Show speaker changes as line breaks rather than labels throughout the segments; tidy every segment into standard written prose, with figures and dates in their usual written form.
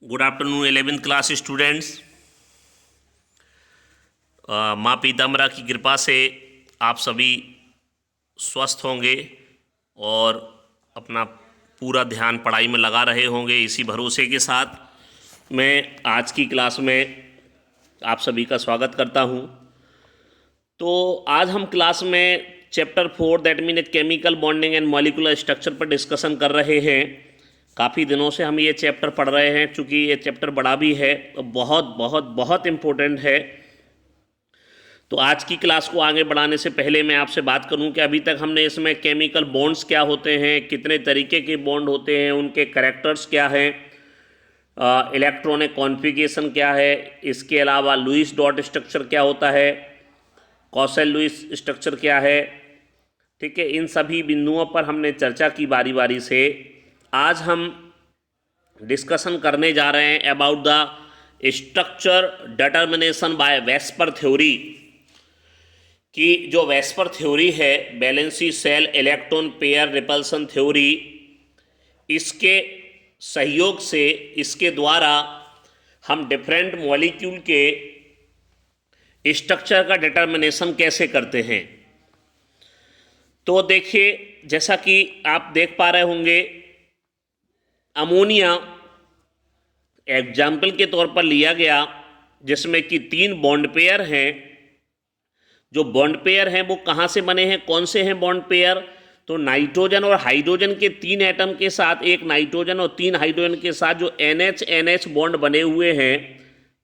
Good afternoon 11th class students. माँ पीताम्बरा की कृपा से आप सभी स्वस्थ होंगे और अपना पूरा ध्यान पढ़ाई में लगा रहे होंगे। इसी भरोसे के साथ मैं आज की क्लास में आप सभी का स्वागत करता हूँ। तो आज हम क्लास में chapter 4 that mean chemical bonding and molecular structure पर डिस्कशन कर रहे हैं। काफ़ी दिनों से हम ये चैप्टर पढ़ रहे हैं, चूँकि ये चैप्टर बड़ा भी है तो बहुत बहुत बहुत इम्पोर्टेंट है। तो आज की क्लास को आगे बढ़ाने से पहले मैं आपसे बात करूं कि अभी तक हमने इसमें केमिकल बॉन्ड्स क्या होते हैं, कितने तरीके के बॉन्ड होते हैं, उनके कैरेक्टर्स क्या हैं, इलेक्ट्रॉनिक कॉन्फ़िगरेशन क्या है, इसके अलावा लुईस डॉट स्ट्रक्चर क्या होता है, कॉसेल लुईस स्ट्रक्चर क्या है, ठीक है। इन सभी बिंदुओं पर हमने चर्चा की बारी बारी से। आज हम डिस्कशन करने जा रहे हैं about the structure determination by VSEPR theory, कि जो वेस्पर थ्योरी है, valency shell electron pair repulsion theory, इसके सहयोग से, इसके द्वारा हम डिफरेंट मॉलिक्यूल के स्ट्रक्चर का डिटर्मिनेशन कैसे करते हैं। तो देखिए, जैसा कि आप देख पा रहे होंगे, अमोनिया एग्जाम्पल के तौर पर लिया गया, जिसमें कि 3 बॉन्ड पेयर हैं। जो बॉन्ड पेयर हैं वो कहाँ से बने हैं, कौन से हैं बॉन्ड पेयर? तो नाइट्रोजन और हाइड्रोजन के 3 एटम के साथ, एक नाइट्रोजन और 3 हाइड्रोजन के साथ जो NH बॉन्ड बने हुए हैं।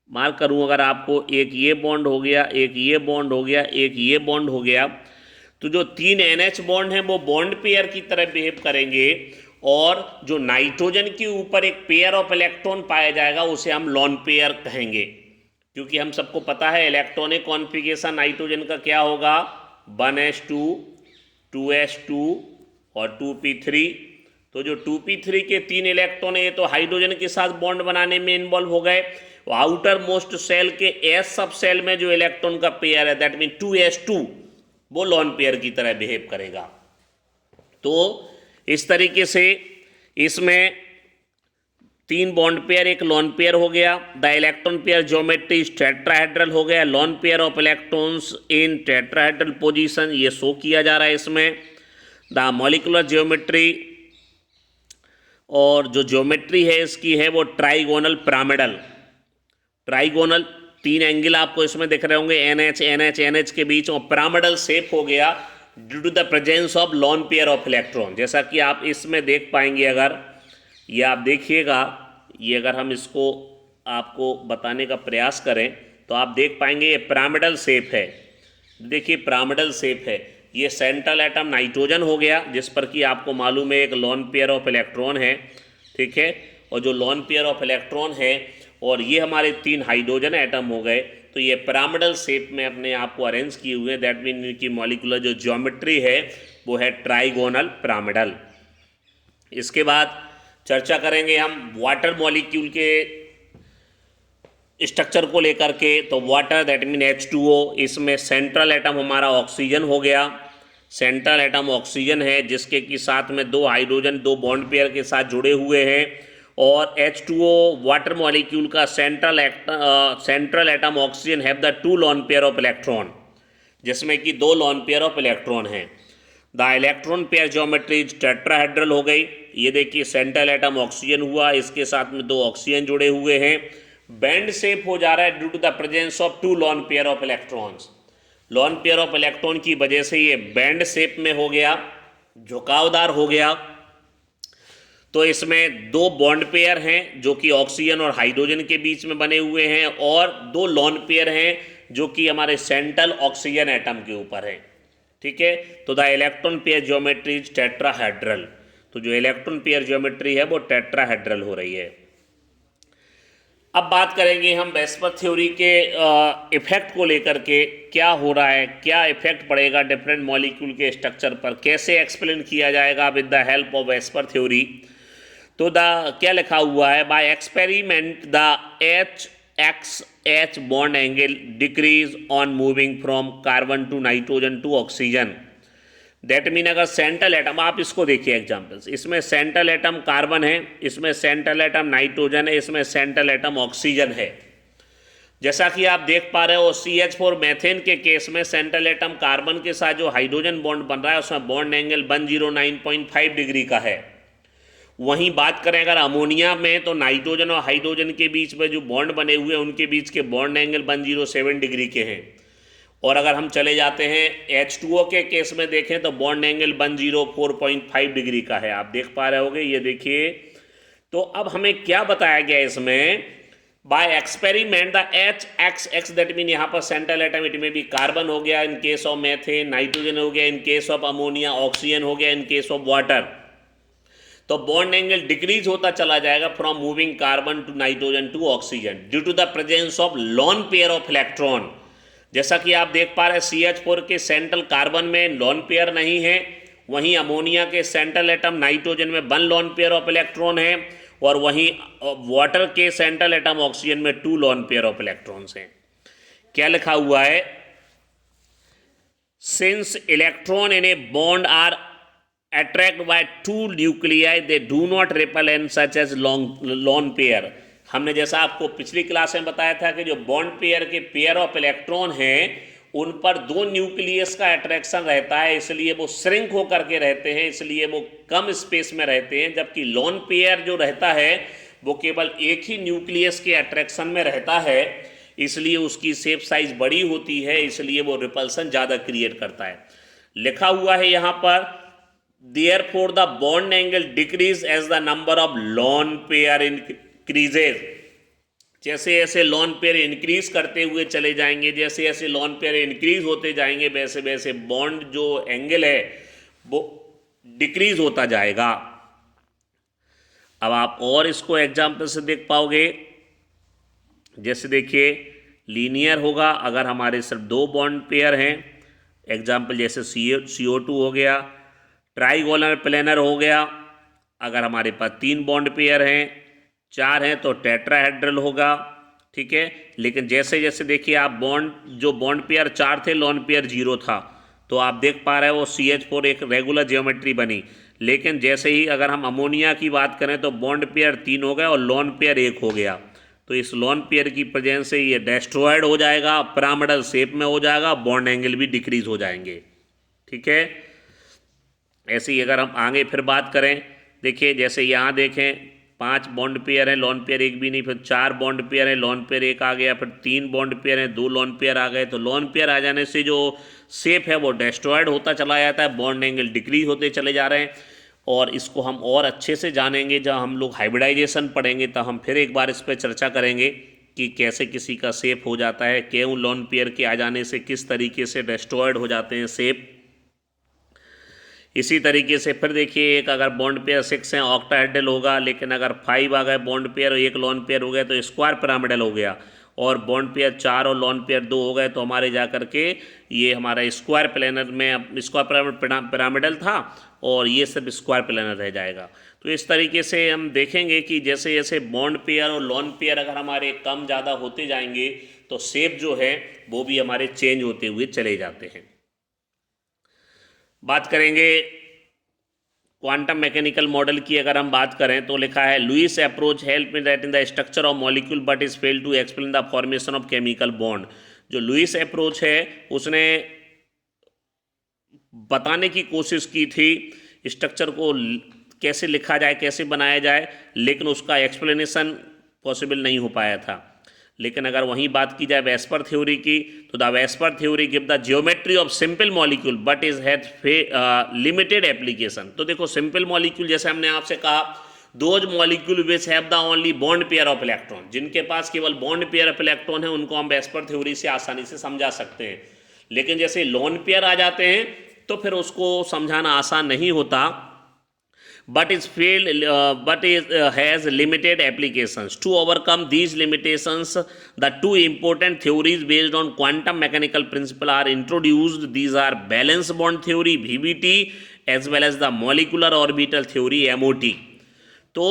मार्क करूं अगर आपको, एक ये बॉन्ड हो गया, एक ये बॉन्ड हो गया, एक ये बॉन्ड हो गया। तो जो 3 NH बॉन्ड हैं वो बॉन्ड पेयर की तरह बिहेव करेंगे, और जो नाइट्रोजन के ऊपर एक पेयर ऑफ इलेक्ट्रॉन पाया जाएगा उसे हम लॉन पेयर कहेंगे, क्योंकि हम सबको पता है इलेक्ट्रॉनिक कॉन्फ़िगरेशन नाइट्रोजन का क्या होगा, 1s2 2s2 और 2p3। तो जो 2p3 के 3 इलेक्ट्रॉन है, ये तो हाइड्रोजन के साथ बॉन्ड बनाने में इन्वॉल्व हो गए। आउटर मोस्ट सेल के एस सब सेल में जो इलेक्ट्रॉन का पेयर है, दैट मीन 2s2, वो लॉन पेयर की तरह बिहेव करेगा। तो इस तरीके से इसमें 3 बॉन्ड पेयर, एक लॉन पेयर हो गया। The electron pair geometry tetrahedral हो गया। Lawn pair of electrons in tetrahedral position, ये शो किया जा रहा है इसमें। द मॉलिक्यूलर ज्योमेट्री, और जो ज्योमेट्री है इसकी है वो ट्राइगोनल पिरामिडल। ट्राइगोनल 3 एंगल आपको इसमें दिख रहे होंगे, NH NH NH के बीच, और पिरामिडल शेप हो गया due to the presence of lone pair of electron. जैसा कि आप इसमें देख पाएंगे, अगर ये आप देखिएगा, ये अगर हम इसको आपको बताने का प्रयास करें तो आप देख पाएंगे ये पिरामिडल शेप है। देखिए पिरामिडल शेप है। ये सेंट्रल एटम नाइट्रोजन हो गया, जिस पर कि आपको मालूम है एक लॉन पेयर ऑफ इलेक्ट्रॉन है, ठीक है। और जो लॉन पेयर ऑफ इलेक्ट्रॉन है, और ये हमारे 3 हाइड्रोजन एटम हो गए। तो ये पिरामिडल शेप में अपने आप को अरेंज किए हुए हैं। दैट मीन इनकी मॉलिक्यूलर जो ज्योमेट्री है वो है ट्राइगोनल पिरामिडल। इसके बाद चर्चा करेंगे हम वाटर मॉलिक्यूल के स्ट्रक्चर को लेकर के। तो वाटर दैट मीन H2O, इसमें सेंट्रल एटम हमारा ऑक्सीजन हो गया। सेंट्रल एटम ऑक्सीजन है, जिसके कि साथ में 2 हाइड्रोजन 2 बॉन्ड पेयर के साथ जुड़े हुए हैं। और H2O वाटर मॉलिक्यूल का central atom oxygen have the 2 lone pair of electron, जिसमें कि 2 लॉन पेयर ऑफ इलेक्ट्रॉन हैं। The electron pair geometry tetrahedral हो गई। ये देखिए सेंट्रल एटम ऑक्सीजन हुआ, इसके साथ में 2 ऑक्सीजन जुड़े हुए हैं। बैंड शेप हो जा रहा है due to the presence of 2 lone pair of electrons. Lone pair of electron की वजह से ये बैंड शेप में हो गया, झुकावदार हो गया। तो इसमें 2 बॉन्ड पेयर हैं जो कि ऑक्सीजन और हाइड्रोजन के बीच में बने हुए हैं, और 2 लॉन पेयर हैं जो कि हमारे सेंट्रल ऑक्सीजन एटम के ऊपर है, ठीक है। तो the electron pair geometry is tetrahedral. तो जो इलेक्ट्रॉन पेयर ज्योमेट्री है वो टेट्राहेड्रल हो रही है। अब बात करेंगे हम वेस्पर थ्योरी के इफेक्ट को लेकर के, क्या हो रहा है, क्या इफेक्ट पड़ेगा डिफरेंट मॉलिक्यूल के स्ट्रक्चर पर, कैसे एक्सप्लेन किया जाएगा with the help of VSEPR theory. तो क्या लिखा हुआ है, by experiment the HX bond angle decrease on moving from carbon to nitrogen to oxygen that mean अगर सेंट्रल एटम, आप इसको देखिए एग्जाम्पल्स, इसमें सेंट्रल एटम कार्बन है, इसमें सेंट्रल एटम नाइट्रोजन है, इसमें सेंट्रल एटम ऑक्सीजन है। जैसा कि आप देख पा रहे हो CH4 मैथेन के केस में सेंट्रल एटम कार्बन के साथ जो हाइड्रोजन बॉन्ड बन रहा है उसमें बॉन्ड एंगल 109.5 डिग्री का है। वहीं बात करें अगर अमोनिया में, तो नाइट्रोजन और हाइड्रोजन के बीच में जो बॉन्ड बने हुए हैं उनके बीच के बॉन्ड एंगल 107 डिग्री के हैं। और अगर हम चले जाते हैं H2O के केस में देखें तो बॉन्ड एंगल 104.5 डिग्री का है। आप देख पा रहे होगे, ये देखिए। तो अब हमें क्या बताया गया इसमें, by experiment the HXX, that mean यहाँ पर सेंट्रल एटम इट में भी कार्बन हो गया in case of methane, nitrogen हो गया in case of ammonia, oxygen हो गया इन केस ऑफ वाटर। तो बॉन्ड एंगल डिक्रीज होता चला जाएगा from moving carbon to nitrogen to oxygen due to the presence of lone pair of electron. जैसा कि आप देख पा रहे हैं CH4 के सेंट्रल कार्बन में लॉन पेयर नहीं है, वहीं अमोनिया के सेंट्रल एटम नाइट्रोजन में 1 लॉन पेयर ऑफ इलेक्ट्रॉन है, और वहीं वाटर के सेंट्रल एटम ऑक्सीजन में 2 लॉन पेयर ऑफ इलेक्ट्रॉन्स हैं। क्या लिखा हुआ है, since electron in a bond are attracted by 2 nuclei they do not repel and such as lone pair। हमने जैसा आपको पिछली क्लास में बताया था कि जो बॉन्ड पेयर के पेयर ऑफ इलेक्ट्रॉन हैं उन पर 2 न्यूक्लियस का अट्रैक्शन रहता है, इसलिए वो श्रिंक होकर के रहते हैं, इसलिए वो कम स्पेस में रहते हैं। जबकि लॉन पेयर जो रहता है वो केवल एक ही न्यूक्लियस के अट्रैक्शन में रहता है, इसलिए उसकी शेप साइज बड़ी होती है, इसलिए वो रिपल्सन ज़्यादा क्रिएट करता है। लिखा हुआ है यहाँ पर, Therefore the bond angle decrease as the number of lone pair increases। जैसे जैसे लॉन पेयर इंक्रीज करते हुए चले जाएंगे, जैसे जैसे लॉन पेयर इंक्रीज होते जाएंगे, वैसे वैसे बॉन्ड जो एंगल है वो डिक्रीज होता जाएगा। अब आप और इसको एग्जाम्पल से देख पाओगे। जैसे देखिए लीनियर होगा अगर हमारे सिर्फ 2 बॉन्ड पेयर हैं, एग्जाम्पल जैसे CO2 हो गया। ट्राइगोनल प्लेनर हो गया अगर हमारे पास 3 बॉन्ड पेयर हैं, 4 हैं तो टेट्राहेड्रल होगा, ठीक है। लेकिन जैसे जैसे देखिए आप जो बॉन्ड पेयर 4 थे, लॉन पेयर 0 था, तो आप देख पा रहे हो वो CH4 एक रेगुलर ज्योमेट्री बनी। लेकिन जैसे ही अगर हम अमोनिया की बात करें तो बॉन्ड पेयर 3 हो गया और लॉन पेयर 1 हो गया। तो इस लॉन पेयर की प्रेजेंस से ये डेस्ट्रॉयड हो जाएगा, पिरामिडल शेप में हो जाएगा, बॉन्ड एंगल भी डिक्रीज हो जाएंगे, ठीक है। ऐसे ही अगर हम आगे फिर बात करें, देखिए जैसे यहाँ देखें 5 बॉन्ड पेयर हैं, लॉन पेयर 1 भी नहीं, फिर 4 बॉन्ड पेयर हैं, लॉन पेयर 1 आ गया, फिर 3 बॉन्ड पेयर हैं, 2 लॉन पेयर आ गए। तो लॉन पेयर आ जाने से जो शेप है वो डेस्ट्रॉयड होता चला जाता है, बॉन्ड एंगल डिक्रीज होते चले जा रहे हैं। और इसको हम और अच्छे से जानेंगे जब हम लोग हाइब्रिडाइजेशन पढ़ेंगे, तब हम फिर एक बार इस पर चर्चा करेंगे कि कैसे किसी का शेप हो जाता है, क्यों लॉन पेयर के आ जाने से किस तरीके से डेस्ट्रॉयड हो जाते हैं शेप। इसी तरीके से फिर देखिए एक अगर बॉन्ड पेयर 6 हैं ऑक्टाहेड्रल होगा, लेकिन अगर 5 आ गए बॉन्ड पेयर और 1 लॉन पेयर हो गया तो स्क्वायर पिरामिडल हो गया। और बॉन्ड पेयर 4 और लॉन पेयर 2 हो गए तो हमारे जा करके ये हमारा स्क्वायर प्लेनर में स्क्वायर पिरामिडल था और ये सब स्क्वायर प्लेनर रह जाएगा। तो इस तरीके से हम देखेंगे कि जैसे जैसे बॉन्ड पेयर और लॉन पेयर अगर हमारे कम ज़्यादा होते जाएंगे तो शेप जो है वो भी हमारे चेंज होते हुए चले जाते हैं। बात करेंगे क्वांटम मैकेनिकल मॉडल की। अगर हम बात करें तो लिखा है Lewis approach help in writing the structure of molecule but is fail to explain the formation of chemical bond. जो लुईस अप्रोच है उसने बताने की कोशिश की थी स्ट्रक्चर को कैसे लिखा जाए, कैसे बनाया जाए, लेकिन उसका एक्सप्लेनेशन पॉसिबल नहीं हो पाया था। लेकिन अगर वहीं बात की जाए वेस्पर थ्योरी की तो the VSEPR theory give the geometry of simple molecule but is had limited application. तो देखो सिंपल मॉलिक्यूल जैसे हमने आपसे कहा, those molecule which have the only bond pair of electron, जिनके पास केवल बॉन्ड पेयर ऑफ इलेक्ट्रॉन है उनको हम वेस्पर थ्योरी से आसानी से समझा सकते हैं। लेकिन जैसे लोन पेयर आ जाते हैं तो फिर उसको समझाना आसान नहीं होता। but has limited applications. To overcome these limitations, the 2 important theories based on quantum mechanical principle are introduced. These are valence bond theory (VBT) as well as the molecular orbital theory (MOT). तो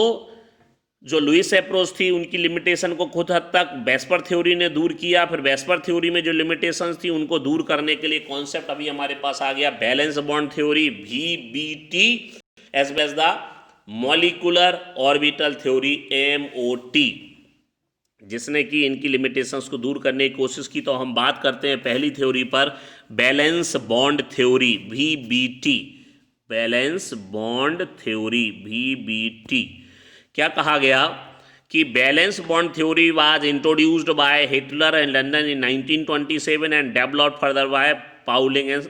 जो Lewis approach थी उनकी limitation को कुछ हद तक VSEPR theory ने दूर किया। फिर वेस्पर थ्योरी में जो लिमिटेशंस थी उनको दूर करने के लिए कॉन्सेप्ट अभी हमारे पास आ गया valence bond theory, VBT, as well as the molecular orbital theory, MOT, जिसने कि इनकी लिमिटेशंस को दूर करने की कोशिश की। तो हम बात करते हैं पहली थ्योरी पर, balance bond theory, VBT, balance bond theory, VBT। क्या कहा गया कि balance bond theory was introduced by Hitler and London in 1927 and developed further bye Pauling and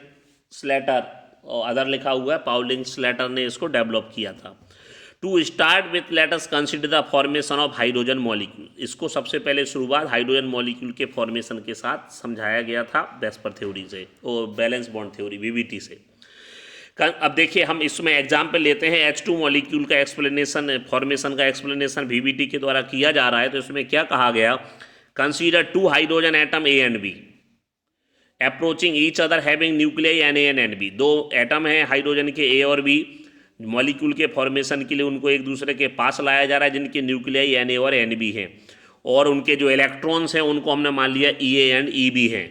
Slater, और अदर लिखा हुआ है, पाउलिंग स्लेटर ने इसको डेवलप किया था। To start with let us consider the formation of hydrogen molecule. इसको सबसे पहले शुरुआत हाइड्रोजन मॉलिक्यूल के फॉर्मेशन के साथ समझाया गया था वेस्पर थ्योरी से, और बैलेंस बॉन्ड थ्योरी, VBT से। अब देखिए हम इसमें एग्जाम्पल लेते हैं, H2 मॉलिक्यूल का एक्सप्लेनेशन, फॉर्मेशन का एक्सप्लेनेशन VBT के द्वारा किया जा रहा है। तो इसमें क्या कहा गया, consider 2 hydrogen atom A and B approaching each other having nuclei Na and Nb। 2 atom हैं हाइड्रोजन के A और B, मॉलिक्यूल के फॉर्मेशन के लिए उनको एक दूसरे के पास लाया जा रहा है, जिनके न्यूक्लियाई Na और Nb हैं, और उनके जो इलेक्ट्रॉन्स हैं उनको हमने मान लिया Ea एंड Eb हैं।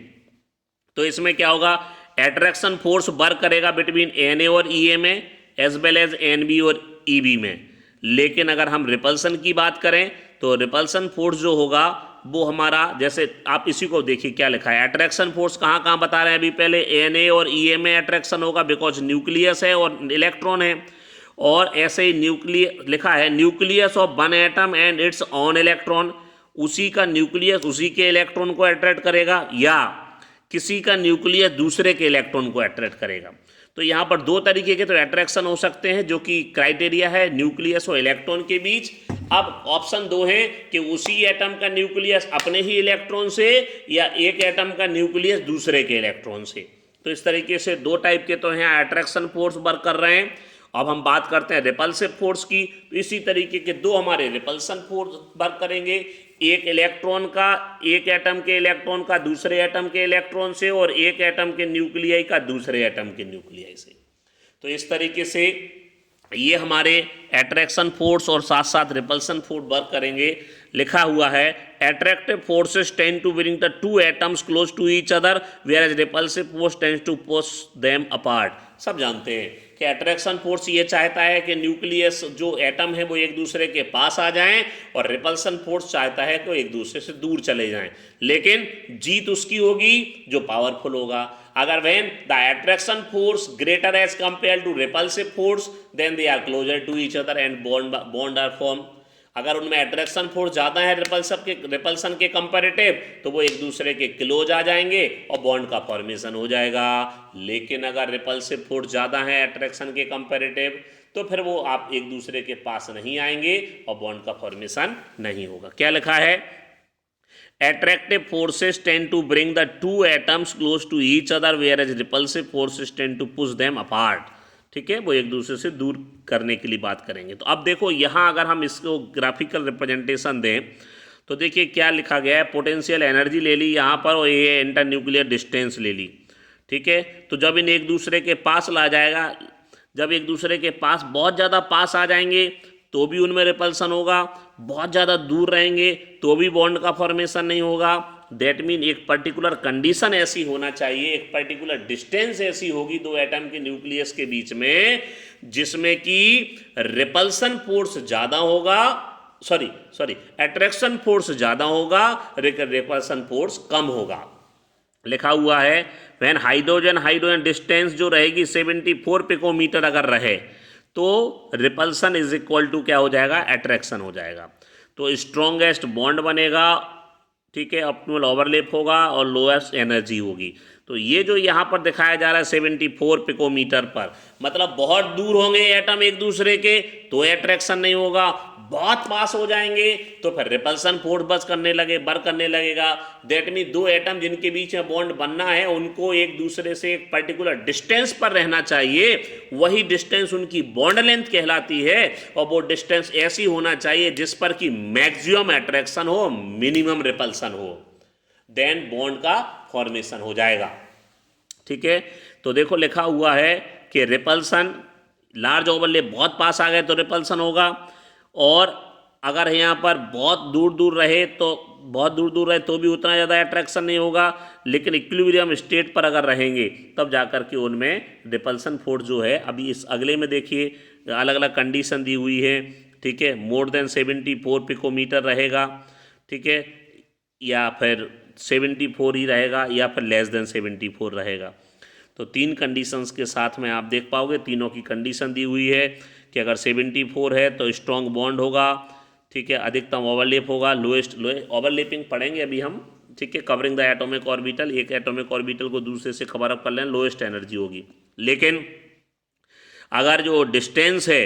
तो इसमें क्या होगा, एट्रैक्शन फोर्स वर्क करेगा बिटवीन Na और Ea में, एज वेल एज Nb और Eb में। लेकिन अगर हम रिपल्सन की बात करें तो रिपल्सन फोर्स जो होगा वो हमारा, जैसे आप इसी को देखिए क्या लिखा है, अट्रैक्शन फोर्स कहाँ कहाँ बता रहे हैं अभी, पहले Na और Ea में अट्रैक्शन होगा बिकॉज न्यूक्लियस है और इलेक्ट्रॉन है, और ऐसे ही न्यूक्लियस लिखा है, nucleus of one atom and it's on electron, उसी का न्यूक्लियस उसी के इलेक्ट्रॉन को अट्रैक्ट करेगा, या किसी का न्यूक्लियस दूसरे के इलेक्ट्रॉन को अट्रैक्ट करेगा। तो यहाँ पर 2 तरीके के तो अट्रैक्शन हो सकते हैं, जो कि क्राइटेरिया है न्यूक्लियस और इलेक्ट्रॉन के बीच। अब ऑप्शन 2 है कि उसी एटम का न्यूक्लियस अपने ही इलेक्ट्रॉन से, या एक एटम का न्यूक्लियस दूसरे के इलेक्ट्रॉन से। तो इस तरीके से 2 टाइप के तो यहाँ अट्रैक्शन फोर्स वर्क कर रहे हैं। अब हम बात करते हैं रिपल्सिव फोर्स की, तो इसी तरीके के 2 हमारे रिपल्सन फोर्स वर्क करेंगे, एक इलेक्ट्रॉन का, एक एटम के इलेक्ट्रॉन का दूसरे एटम के इलेक्ट्रॉन से, और एक एटम के न्यूक्लियाई का दूसरे एटम के न्यूक्लियाई से। तो इस तरीके से ये हमारे अट्रैक्शन फोर्स और साथ साथ रिपल्सन फोर्स वर्क करेंगे। लिखा हुआ है, attractive forces tend to bring the 2 atoms close to each other whereas repulsive force tends to push them apart. सब जानते हैं कि अट्रैक्शन फोर्स ये चाहता है कि न्यूक्लियस जो एटम है वो एक दूसरे के पास आ जाएं, और रिपल्सन फोर्स चाहता है कि वो एक दूसरे से दूर चले जाएं। लेकिन जीत उसकी होगी जो पावरफुल होगा। अगर when the attraction force greater as compare to repulsive force then they are closer to each other and bond are form. अगर उनमें अट्रैक्शन फोर्स ज़्यादा है रिपल्सन के कंपैरेटिव, तो वो एक दूसरे के क्लोज आ जाएंगे और बॉन्ड का फॉर्मेशन हो जाएगा। लेकिन अगर रिपल्सिव फोर्स ज़्यादा है अट्रैक्शन के कंपैरेटिव, तो फिर वो आप एक दूसरे के पास नहीं आएंगे और बॉन्ड का फॉर्मेशन नहीं होगा। क्या लिखा है, attractive forces tend to bring the 2 atoms close to each other whereas repulsive forces tend to push them apart। ठीक है, वो एक दूसरे से दूर करने के लिए बात करेंगे। तो अब देखो यहाँ अगर हम इसको ग्राफिकल रिप्रेजेंटेशन दें तो देखिए क्या लिखा गया है, पोटेंशियल एनर्जी ले ली यहाँ पर, और ये इंटर न्यूक्लियर डिस्टेंस ले ली। ठीक है, तो जब इन एक दूसरे के पास ला जाएगा, जब एक दूसरे के पास बहुत ज़्यादा पास आ जाएंगे तो भी उनमें रिपल्सन होगा, बहुत ज़्यादा दूर रहेंगे तो भी बॉन्ड का फॉर्मेशन नहीं होगा। दैट मीन एक पर्टिकुलर कंडीशन ऐसी होना चाहिए, एक पर्टिकुलर डिस्टेंस ऐसी होगी 2 एटम के न्यूक्लियस के बीच में जिसमें कि रिपल्सन फोर्स ज़्यादा होगा, सॉरी अट्रैक्शन फोर्स ज़्यादा होगा, रिपल्सन फोर्स कम होगा। लिखा हुआ है व्हेन हाइड्रोजन डिस्टेंस जो रहेगी 74 पिकोमीटर अगर रहे तो रिपल्सन इज इक्वल टू क्या हो जाएगा, अट्रैक्शन हो जाएगा। तो स्ट्रॉन्गेस्ट बॉन्ड बनेगा, ठीक है, ऑप्टिमल ओवरलैप होगा और लोएस्ट एनर्जी होगी। तो ये जो यहाँ पर दिखाया जा रहा है 74 पिकोमीटर पर, मतलब बहुत दूर होंगे एटम एक दूसरे के तो अट्रैक्शन नहीं होगा, बहुत पास हो जाएंगे तो फिर रिपल्सन फोर्स वर्क करने लगेगा। दैट मीन 2 एटम जिनके बीच में बॉन्ड बनना है उनको एक दूसरे से एक पर्टिकुलर डिस्टेंस पर रहना चाहिए, वही डिस्टेंस उनकी बॉन्ड लेंथ कहलाती है, और वो डिस्टेंस ऐसी होना चाहिए जिस पर कि मैक्सिमम अट्रैक्शन हो, मिनिमम रिपल्सन हो, देन बॉन्ड का फॉर्मेशन हो जाएगा। ठीक है, तो देखो लिखा हुआ है कि रिपल्सन लार्ज ओवरलैप बहुत पास आ गए तो रिपल्सन होगा, और अगर यहाँ पर बहुत दूर दूर रहे तो भी उतना ज़्यादा अट्रैक्शन नहीं होगा, लेकिन इक्विलिब्रियम स्टेट पर अगर रहेंगे तब जाकर के उनमें रिपल्सन फोर्स जो है, अभी इस अगले में देखिए अलग अलग कंडीशन दी हुई है, ठीक है। मोर देन 74 पिकोमीटर रहेगा, ठीक है, या फिर 74 ही रहेगा, या फिर लेस देन 74 रहेगा। तो तीन कंडीशंस के साथ में आप देख पाओगे, तीनों की कंडीशन दी हुई है कि अगर 74 है तो स्ट्रॉन्ग बॉन्ड होगा, ठीक है, अधिकतम ओवरलेप होगा, लोएस्ट ओवरलेपिंग पढ़ेंगे अभी हम, ठीक है, कवरिंग द एटॉमिक ऑर्बिटल, एक एटॉमिक ऑर्बिटल को दूसरे से कवर अप कर लें, लोएस्ट एनर्जी होगी। लेकिन अगर जो डिस्टेंस है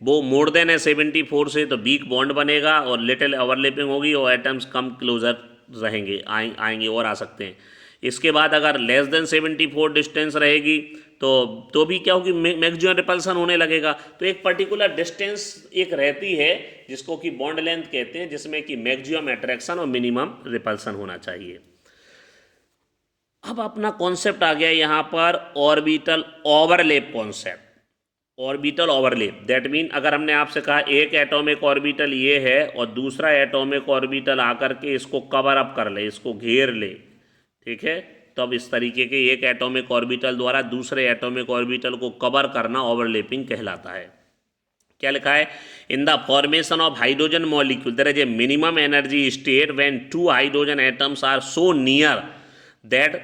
वो मोर देन है 74 से, तो वीक बॉन्ड बनेगा और लिटिल ओवरलेपिंग होगी और एटम्स कम क्लोजर रहेंगे, आएंगे और आ सकते हैं। इसके बाद अगर लेस देन 74 डिस्टेंस रहेगी तो भी क्या होगी, मैक्सिमम रिपल्सन होने लगेगा। तो एक पर्टिकुलर डिस्टेंस एक रहती है जिसको कि बॉन्ड लेंथ कहते हैं, जिसमें कि मैक्सिमम अट्रैक्शन और मिनिमम रिपल्सन होना चाहिए। अब अपना कॉन्सेप्ट आ गया यहाँ पर orbital overlap concept. Orbital overlap that mean, अगर हमने आपसे कहा एक एटॉमिक ऑर्बिटल ये है और दूसरा एटॉमिक ऑर्बिटल आकर के इसको कवर अप कर ले, इसको घेर ले, ठीक है, तब इस तरीके के एक एटॉमिक ऑर्बिटल द्वारा दूसरे एटॉमिक ऑर्बिटल को कवर करना ओवरलैपिंग कहलाता है। क्या लिखा है, in the formation of hydrogen molecule there is a minimum energy state when two hydrogen atoms are so near that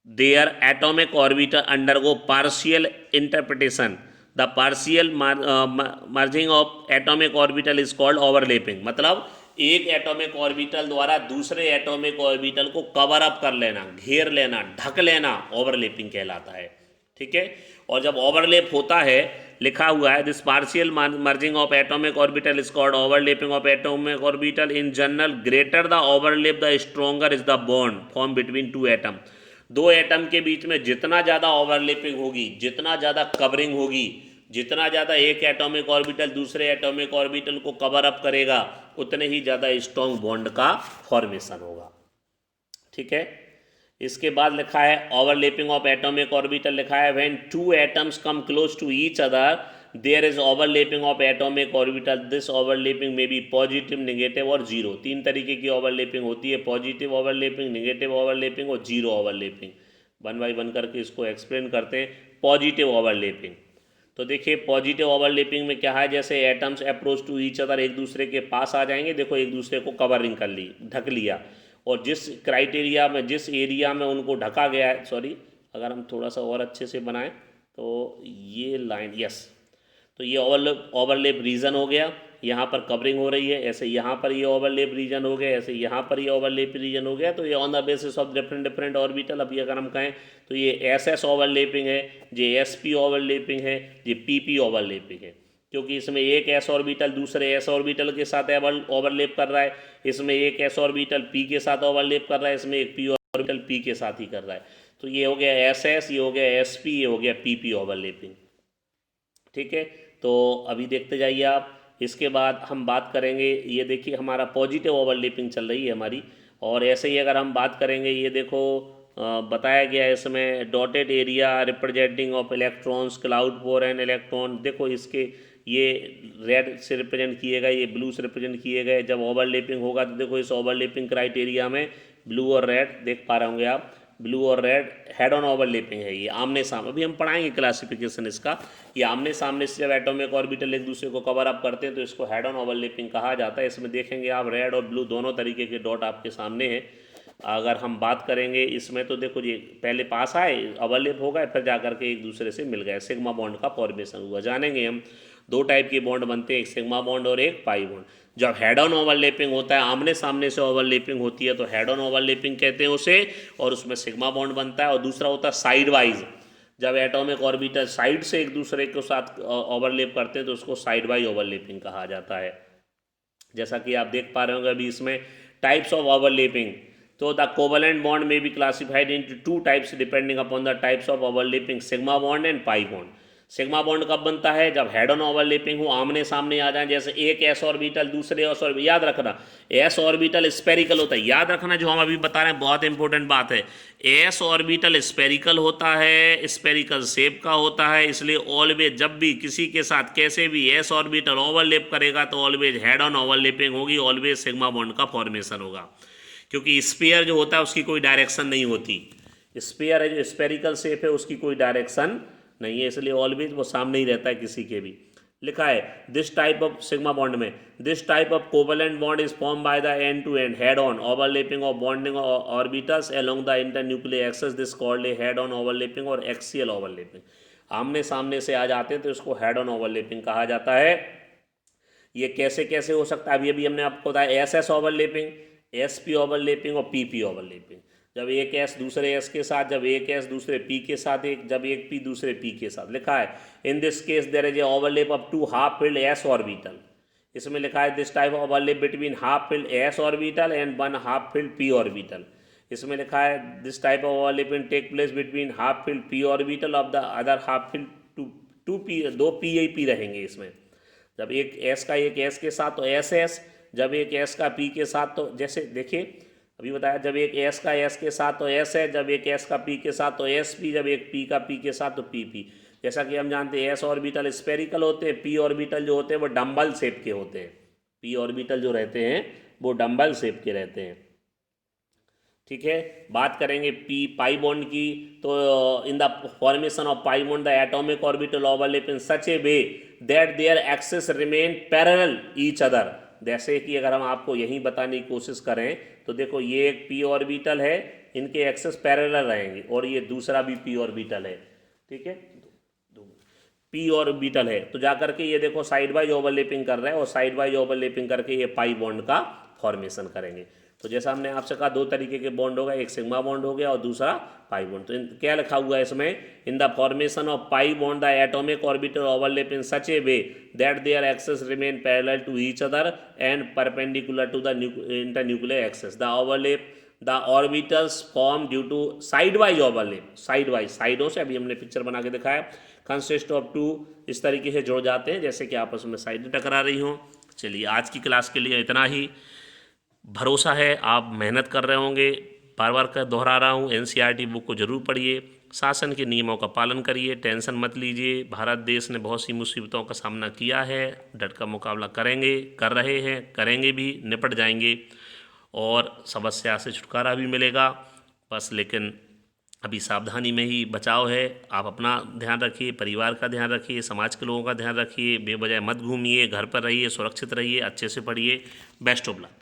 their atomic orbital undergo partial interpretation. The partial merging of atomic orbital is called overlapping. मतलब एक atomic orbital द्वारा दूसरे atomic orbital को cover up कर लेना, घेर लेना, ढक लेना, ओवरलैपिंग कहलाता है, ठीक है। और जब ओवरलैप होता है, लिखा हुआ है this partial merging of atomic orbital is called overlapping of atomic orbital. In general greater the overlap the stronger is the bond form between two atom. दो एटम के बीच में जितना ज़्यादा ओवरलैपिंग होगी, जितना ज़्यादा कवरिंग होगी, जितना ज़्यादा एक एटॉमिक ऑर्बिटल दूसरे एटॉमिक ऑर्बिटल को कवर अप करेगा, उतने ही ज़्यादा स्ट्रॉन्ग बॉन्ड का फॉर्मेशन होगा, ठीक है। इसके बाद लिखा है ओवरलैपिंग ऑफ एटॉमिक ऑर्बिटल, लिखा है when two atoms come close to each other there is overlapping of atomic orbital. This overlapping में बी पॉजिटिव, नेगेटिव और जीरो। तीन तरीके की ओवरलैपिंग होती है, पॉजिटिव ओवरलैपिंग, नेगेटिव ओवरलैपिंग और zero overlapping. One by one करके इसको एक्सप्लेन करते हैं। पॉजिटिव ओवरलैपिंग, तो देखिए पॉजिटिव ओवरलैपिंग में क्या है, जैसे atoms approach to each other, एक दूसरे के पास आ जाएंगे, देखो एक दूसरे को कवरिंग कर ली, ढक लिया, और जिस क्राइटेरिया में, जिस एरिया में उनको ढका गया है, सॉरी अगर हम थोड़ा सा और अच्छे से बनाएं तो ये लाइन, यस, तो ये ओवरलैप रीजन हो गया, यहाँ पर कवरिंग हो रही है, ऐसे यहाँ पर ये ओवरलैप रीजन हो गया, ऐसे यहाँ पर ये ओवरलैप रीजन हो गया। तो ये on the basis of different orbital, अभी अगर हम कहें तो ये एसएस ओवरलैपिंग है, ये एसपी ओवरलैपिंग है, ये पीपी ओवरलैपिंग है, क्योंकि इसमें एक एस ऑर्बिटल दूसरे एस ऑर्बिटल के साथ ओवरलैप कर रहा है, इसमें एक एस ऑर्बिटल पी के साथ ओवरलैप कर रहा है, इसमें एक पी ऑर्बिटल पी के साथ ही कर रहा है। तो ये हो गया एस एस, ये हो गया एस पी, ये हो गया पी पी ओवरलैपिंग, ठीक है। तो अभी देखते जाइए आप। इसके बाद हम बात करेंगे, ये देखिए हमारा पॉजिटिव ओवरलैपिंग चल रही है हमारी, और ऐसे ही अगर हम बात करेंगे, ये देखो बताया गया है इसमें dotted area representing of electrons, cloud for an electron, देखो इसके ये रेड से रिप्रेजेंट किए गए, ये ब्लू से रिप्रेजेंट किए गए। जब ओवरलैपिंग होगा तो देखो इस ओवरलैपिंग क्राइटेरिया में ब्लू और रेड देख पा रहे होंगे आप, ब्लू और रेड हेड ऑन ओवरलैपिंग है, ये आमने सामने, अभी हम पढ़ाएंगे क्लासिफिकेशन इसका। ये आमने सामने से जब एटॉमिक ऑर्बिटल एक दूसरे को कवर अप करते हैं तो इसको हेड ऑन ओवरलैपिंग कहा जाता है। इसमें देखेंगे आप रेड और ब्लू दोनों तरीके के डॉट आपके सामने हैं। अगर हम बात करेंगे इसमें तो देखो ये पहले पास आए, ओवरलैप हो गए, फिर जाकर के एक दूसरे से मिल गए, सिग्मा बॉन्ड का फॉर्मेशन हुआ। जानेंगे हम दो टाइप के बॉन्ड बनते हैं, एक सिग्मा बॉन्ड और एक पाई बॉन्ड। जब हेड ऑन ओवरलैपिंग होता है, आमने सामने से ओवरलैपिंग होती है तो हेड ऑन ओवरलैपिंग कहते हैं उसे, और उसमें सिग्मा बॉन्ड बनता है। और दूसरा होता है साइड वाइज, जब एटॉमिक ऑर्बिटल साइड से एक दूसरे के साथ ओवरलैप करते हैं तो उसको साइड वाइज ओवरलैपिंग कहा जाता है। जैसा कि आप देख पा रहे होंगे अभी इसमें टाइप्स ऑफ ओवरलैपिंग, तो द कोवलेंट बॉन्ड में be classified into two types depending upon the types of overlapping, sigma bond and pi bond. Sigma bond कब बनता है? जब हेड ऑन ओवरलैपिंग हो, आमने सामने आ जाए, जैसे एक एस ऑर्बिटल दूसरे एस ऑर्बिटल। याद रखना एस ऑर्बिटल स्पेरिकल होता है, याद रखना जो हम अभी बता रहे हैं बहुत इंपॉर्टेंट बात है। एस ऑर्बिटल स्पेरिकल होता है, स्पेरिकल शेप का होता है, इसलिए ऑलवेज जब भी किसी के साथ कैसे भी एस ऑर्बिटल ओवरलैप करेगा तो ऑलवेज हेड ऑन ओवरलैपिंग होगी, ऑलवेज सिग्मा बॉन्ड का फॉर्मेशन होगा। क्योंकि स्फीयर जो होता है उसकी कोई डायरेक्शन नहीं होती, स्फीयर है जो स्पेरिकल शेप है उसकी कोई डायरेक्शन नहीं है, इसलिए ऑलवेज वो सामने ही रहता है किसी के भी। लिखा है this type of sigma bond में, this type of covalent bond is form by the end to end head on overlapping of bonding orbitals along the internuclear axis, this called head on overlapping और axial overlapping. आमने सामने से आ जाते हैं तो इसको head on overlapping कहा जाता है। ये कैसे कैसे हो सकता है? अभी हमने आपको बताया S S overlapping, S P overlapping और पी पी ओवरलैपिंग। जब एक एस दूसरे एस के साथ, जब एक एस दूसरे पी के साथ, जब एक पी दूसरे पी के साथ। लिखा है in this case there is a overlap up to half filled S orbital. इसमें लिखा है this type of overlap between half filled S orbital and one half filled P orbital. इसमें लिखा है this type of overlapping take place between half filled P orbital of the other half filled two P, दो P I P रहेंगे इसमें। जब एक S का एक एस के साथ तो एस एस, जब एक एस का पी के साथ तो जैसे देखिए अभी बताया, जब एक एस का एस के साथ तो एस है, जब एक एस का पी के साथ तो एस पी, जब एक पी का पी के साथ तो पी पी। जैसा कि हम जानते हैं एस ऑर्बिटल स्पेरिकल होते हैं, पी ऑर्बिटल जो होते हैं वो डम्बल शेप के होते हैं, पी ऑर्बिटल जो रहते हैं वो डम्बल शेप के रहते हैं। ठीक है, बात करेंगे पी पाई बॉन्ड की, तो in the formation of pi bond the atomic orbital overlap in such a way that their axis remain parallel each other. जैसे कि अगर हम आपको यही बताने की कोशिश करें तो देखो ये एक पी ऑर्बिटल है, इनके एक्सिस पैरेलल रहेंगे, और ये दूसरा भी पी ऑर्बिटल है। ठीक है, पी ऑर्बिटल है तो जाकर के ये देखो साइड वाइज ओवरलैपिंग कर रहे हैं, और साइड वाइज ओवरलैपिंग करके ये पाई बॉन्ड का फॉर्मेशन करेंगे। तो जैसा हमने आपसे कहा दो तरीके के बॉन्ड होगा, एक सिग्मा बॉन्ड हो गया और दूसरा पाई बॉन्ड। तो क्या लिखा हुआ है इसमें, in the formation of pi bond the atomic orbital overlap in such a way that their axes remain parallel to each other and perpendicular to the internuclear axis. The overlap the orbitals form due to side wise overlap, side wise साइडों से, अभी हमने picture बना के दिखाया, consist of to, इस तरीके से जुड़ जाते हैं जैसे कि आपस में साइडें टकरा रही हों। चलिए आज की क्लास के लिए इतना ही। भरोसा है आप मेहनत कर रहे होंगे, बार बार कर दोहरा रहा हूँ, एनसीईआरटी बुक को जरूर पढ़िए, शासन के नियमों का पालन करिए, टेंशन मत लीजिए। भारत देश ने बहुत सी मुसीबतों का सामना किया है, डट का मुकाबला करेंगे, कर रहे हैं, करेंगे भी, निपट जाएंगे और समस्या से छुटकारा भी मिलेगा। बस लेकिन अभी सावधानी में ही बचाव है। आप अपना ध्यान रखिए, परिवार का ध्यान रखिए, समाज के लोगों का ध्यान रखिए, बेवजह मत घूमिए, घर पर रहिए, सुरक्षित रहिए, अच्छे से पढ़िए। Best of luck.